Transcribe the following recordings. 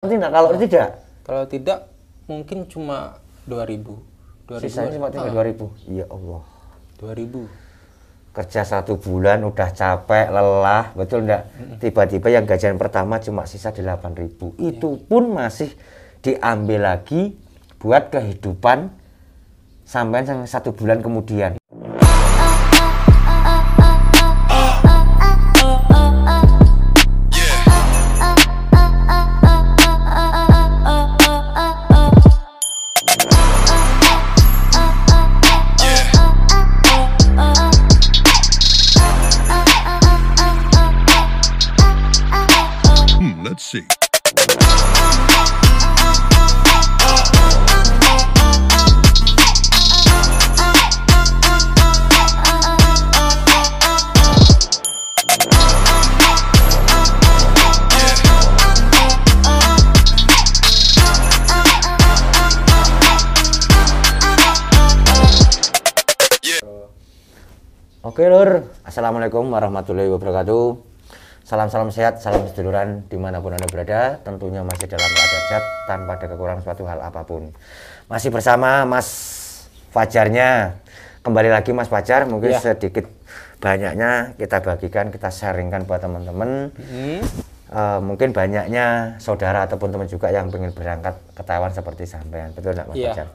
Tidak, kalau tidak? Kalau tidak mungkin cuma 2000. Sisanya cuma tinggal 2000. Ya Allah. 2000. Kerja 1 bulan udah capek, lelah, betul enggak? Tiba-tiba yang gajian pertama cuma sisa 8.000. Itu pun masih diambil lagi buat kehidupan sampai 1 bulan kemudian. Let's see. Oke lur, assalamualaikum warahmatullahi wabarakatuh. Salam-salam sehat, salam seduluran dimanapun Anda berada. Tentunya masih dalam keadaan sehat tanpa ada kekurangan suatu hal apapun. Masih bersama Mas Fajarnya. Kembali lagi Mas Fajar, mungkin sedikit banyaknya kita bagikan, kita sharingkan buat teman-teman. Mungkin banyaknya saudara ataupun teman juga yang pengen berangkat ke Taiwan seperti sampean. Betul nggak Mas Fajar?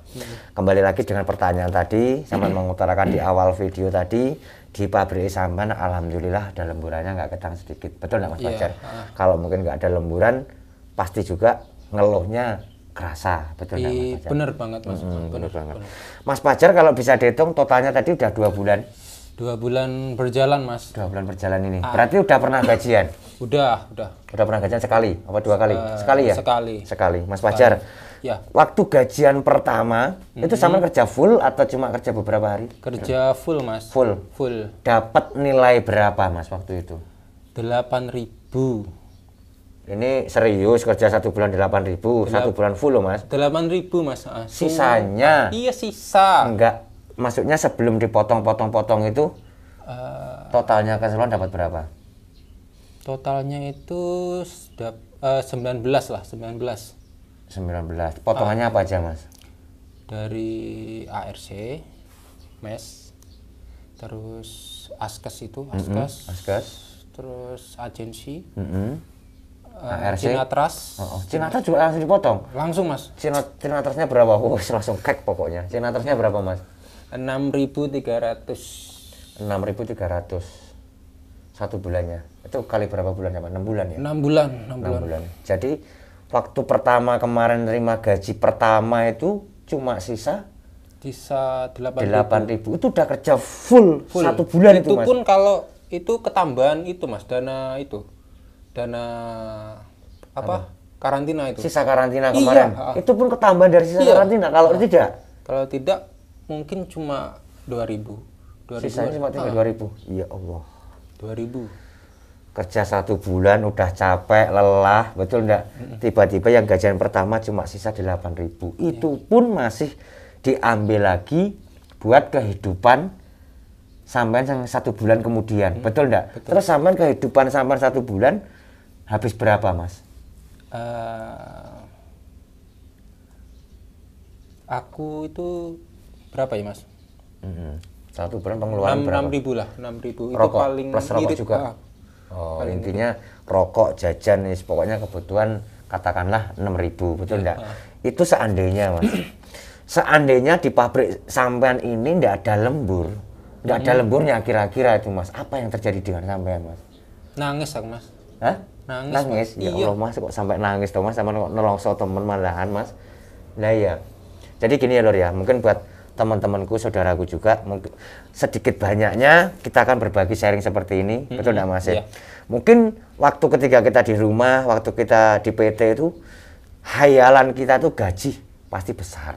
Kembali lagi dengan pertanyaan tadi, sampean mengutarakan di awal video tadi. Di pabrik sampean alhamdulillah ada lemburannya nggak ketang sedikit. Betul nggak Mas Fajar? Kalau mungkin nggak ada lemburan, pasti juga ngeluhnya kerasa. Betul nggak Mas Fajar? Bener banget Mas. Bener banget. Mas Fajar kalau bisa dihitung totalnya tadi udah 2 bulan. 2 bulan berjalan Mas. 2 bulan berjalan ini. Berarti udah pernah gajian? Udah. Udah pernah gajian sekali? Apa 2 kali? Sekali ya? Sekali. Mas Fajar, ya. Waktu gajian pertama, itu sama kerja full atau cuma kerja beberapa hari? Kerja full Mas. Full? Full. Dapat nilai berapa Mas waktu itu? 8.000. Ini serius kerja 1 bulan 8.000, 1 bulan full loh Mas? 8.000 Mas. Sisanya? Iya sisa. Enggak, maksudnya sebelum dipotong-potong itu, totalnya keseluruhan dapat berapa? Totalnya itu 19 lah, 19. 19. Potongannya apa aja Mas? Dari ARC, MES, terus Askes itu, Askes. Terus agensi, ARC, Cinatras. Cinatras juga langsung dipotong? Langsung Mas. Cinatrasnya berapa? Langsung kek pokoknya. Cinatrasnya berapa Mas? 6.300. 6.300 1 bulannya. Itu kali berapa bulannya Pak? 6 bulan ya? 6 bulan. Jadi waktu pertama kemarin terima gaji pertama itu cuma sisa 8.000. Itu udah kerja full. 1 bulan itu Mas. Itu pun kalau itu ketambahan itu Mas, dana apa? Karantina itu. Sisa karantina kemarin. Iya. Itu pun ketambahan dari sisa karantina. Kalau tidak? Kalau tidak mungkin cuma 2.000. Sisanya cuma tinggal 2.000. Ya Allah. 2.000. Kerja 1 bulan udah capek, lelah, betul enggak? Tiba-tiba yang gajian pertama cuma sisa 8.000. Itu pun masih diambil lagi buat kehidupan sampai 1 bulan kemudian. Betul enggak? Betul. Terus sampai kehidupan sampai 1 bulan habis berapa Mas? Aku itu berapa ya Mas? 1 bulan pengeluaran berapa? 6.000 lah, 6.000. Itu Rokok, paling plus rokok irit juga. Intinya rokok, jajan, pokoknya kebutuhan katakanlah 6.000, betul enggak? Itu seandainya Mas. Seandainya di pabrik sampean ini enggak ada lembur. Enggak ada lemburnya kira-kira itu Mas. Apa yang terjadi dengan sampean Mas? Nangis aku Mas. Hah? Nangis. Ya iya. Allah Mas, kok sampai nangis toh Mas, sama nolongso temen malahan Mas. Nah ya. Jadi gini ya Lur ya, mungkin buat teman-temanku, saudaraku juga, mungkin sedikit banyaknya kita akan berbagi sharing seperti ini, betul enggak Mas? Iya. Mungkin waktu ketika kita di rumah, waktu kita di PT itu, hayalan kita tuh gaji pasti besar,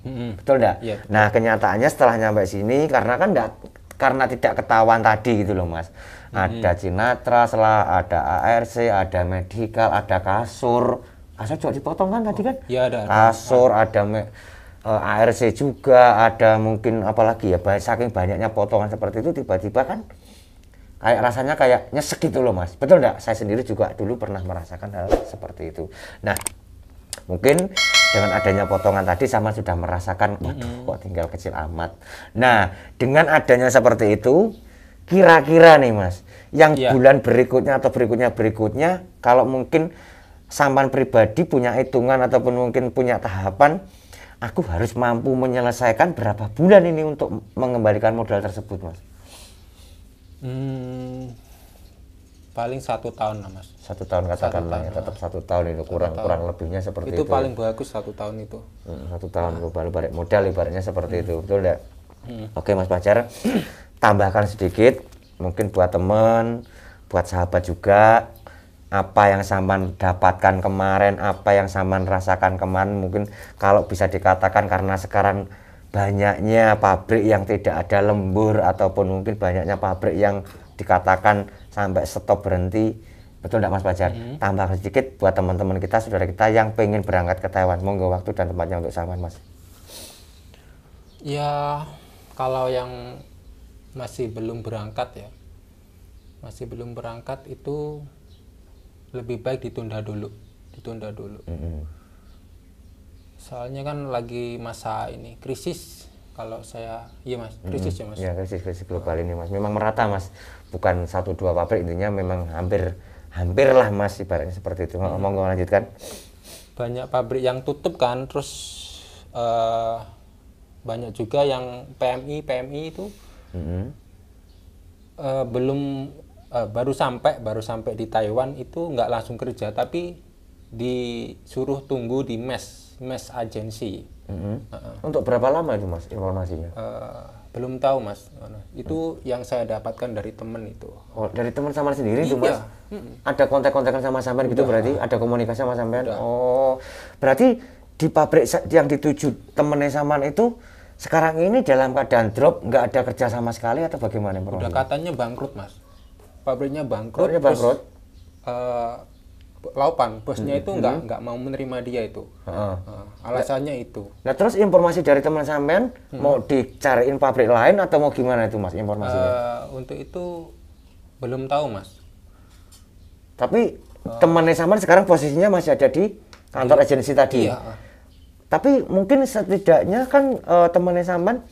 betul enggak? Iya, betul. Nah kenyataannya setelah nyampe sini, karena tidak ketahuan tadi gitu loh Mas. Ada Cinatras lah, ada ARC, ada medical, ada kasur. Kasur juga dipotong kan tadi kan? Iya ada. Kasur, ada ARC juga, ada mungkin apalagi ya, saking banyaknya potongan seperti itu tiba-tiba kan kayak rasanya kayak nyesek gitu loh Mas. Betul enggak? Saya sendiri juga dulu pernah merasakan hal seperti itu. Nah, Mungkin dengan adanya potongan tadi sama sudah merasakan, waduh kok tinggal kecil amat. Nah, dengan adanya seperti itu, kira-kira nih Mas, yang bulan berikutnya atau berikutnya, kalau mungkin sampean pribadi punya hitungan ataupun mungkin punya tahapan, aku harus mampu menyelesaikan berapa bulan ini untuk mengembalikan modal tersebut, Mas? Paling 1 tahun lah, Mas. 1 tahun katakanlah ya, tetap 1 tahun itu kurang lebihnya seperti itu. Itu paling bagus 1 tahun itu. 1 tahun baru balik modal ibaratnya seperti itu, betul enggak? Oke Mas Pajar, tambahkan sedikit mungkin buat teman, buat sahabat juga, apa yang sampean dapatkan kemarin, apa yang sampean rasakan kemarin, mungkin kalau bisa dikatakan karena sekarang banyaknya pabrik yang tidak ada lembur ataupun mungkin banyaknya pabrik yang dikatakan sampai stop berhenti, betul enggak Mas Pajar? Tambahkan sedikit buat teman-teman kita, saudara kita yang pengen berangkat ke Taiwan, monggo waktu dan tempatnya untuk sampean, Mas. Ya, kalau yang masih belum berangkat itu lebih baik ditunda dulu. Soalnya kan lagi masa ini krisis. Kalau saya, iya Mas, krisis ya Mas. Ya, krisis global ini Mas. Memang merata Mas, bukan 1-2 pabrik, intinya memang hampir lah Mas, ibaratnya seperti itu. Monggo lanjutkan. Banyak pabrik yang tutup kan, terus banyak juga yang PMI itu baru sampai di Taiwan itu nggak langsung kerja, tapi disuruh tunggu di mes agensi. Untuk berapa lama itu Mas informasinya? Belum tahu Mas. Itu yang saya dapatkan dari temen itu. Oh, dari teman sama sendiri itu Mas? Ada kontak-kontakan sama sampean gitu berarti? Ada komunikasi sama sampean? Oh, berarti di pabrik yang dituju temennya sampean itu sekarang ini dalam keadaan drop, nggak ada kerja sama sekali atau bagaimana? Udah katanya bangkrut Mas. Pabriknya bangkrut. Bangkrut. Laupan bosnya itu nggak mau menerima dia itu. Alasannya itu. Nah terus informasi dari teman sampean mau dicariin pabrik lain atau mau gimana itu Mas informasinya? Untuk itu belum tahu Mas. Tapi temannya sampean sekarang posisinya masih ada di kantor agensi tadi. Iya. Tapi mungkin setidaknya kan temannya sampean,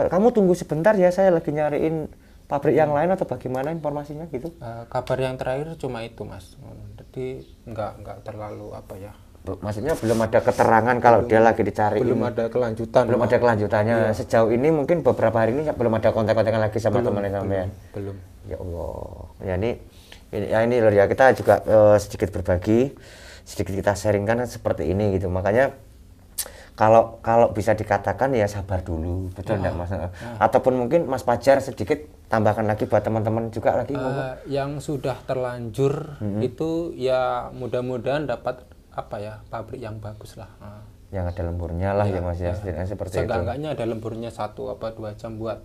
kamu tunggu sebentar ya, saya lagi nyariin pabrik yang lain atau bagaimana informasinya gitu? Kabar yang terakhir cuma itu Mas. Jadi nggak terlalu apa ya. Maksudnya belum ada keterangan kalau dia lagi dicari. Belum ada kelanjutan. Belum ada kelanjutannya. Iya. Sejauh ini mungkin beberapa hari ini belum ada kontak-kontakan lagi sama temannya sampean. Belum. Ya Allah. Ya ini loh ya, kita juga sedikit berbagi, sedikit kita sharingkan seperti ini gitu. Makanya kalau bisa dikatakan ya sabar dulu, betul enggak Mas? Ataupun mungkin Mas Pajar sedikit tambahkan lagi buat teman-teman juga lagi yang sudah terlanjur itu ya mudah-mudahan dapat apa ya, pabrik yang bagus lah. Yang ada lemburnya lah ya Mas ya, seperti itu. Seenggaknya ada lemburnya 1-2 jam buat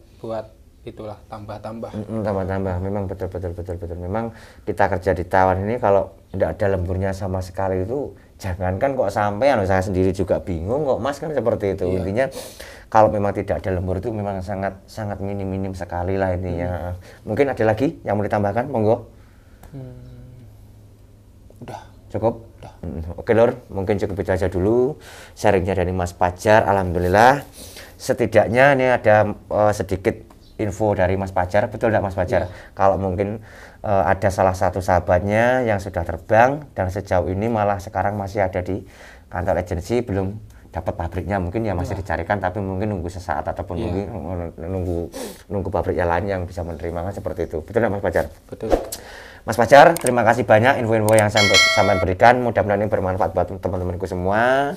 itulah tambah-tambah. Tambah-tambah, memang betul. Memang kita kerja di Taiwan ini kalau tidak ada lemburnya sama sekali itu, jangankan kok sampai, saya sendiri juga bingung kok Mas, kan seperti itu. Intinya kalau memang tidak ada lembur itu memang sangat minim sekali lah intinya. Mungkin ada lagi yang mau ditambahkan, monggo. Udah. Cukup? Udah. Oke Lor, mungkin cukup itu aja dulu sharingnya dari Mas Pajar. Alhamdulillah setidaknya ini ada sedikit info dari Mas Pajar, betul enggak Mas Pajar? Kalau mungkin ada salah satu sahabatnya yang sudah terbang dan sejauh ini malah sekarang masih ada di kantor agensi, belum dapat pabriknya, mungkin ya masih dicarikan, tapi mungkin nunggu sesaat ataupun mungkin nunggu pabrik yang lain yang bisa menerima, seperti itu. Betul enggak Mas Pajar? Betul. Mas Pajar, terima kasih banyak info-info yang sampai berikan, mudah-mudahan ini bermanfaat buat teman-temanku semua.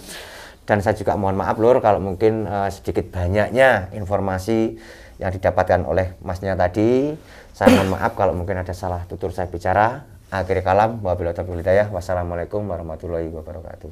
Dan saya juga mohon maaf Lur kalau mungkin sedikit banyaknya informasi yang didapatkan oleh Masnya tadi. Saya mohon maaf kalau mungkin ada salah tutur saya bicara. Akhir kalam, wabillahi taufiq wal hidayah. Wassalamualaikum warahmatullahi wabarakatuh.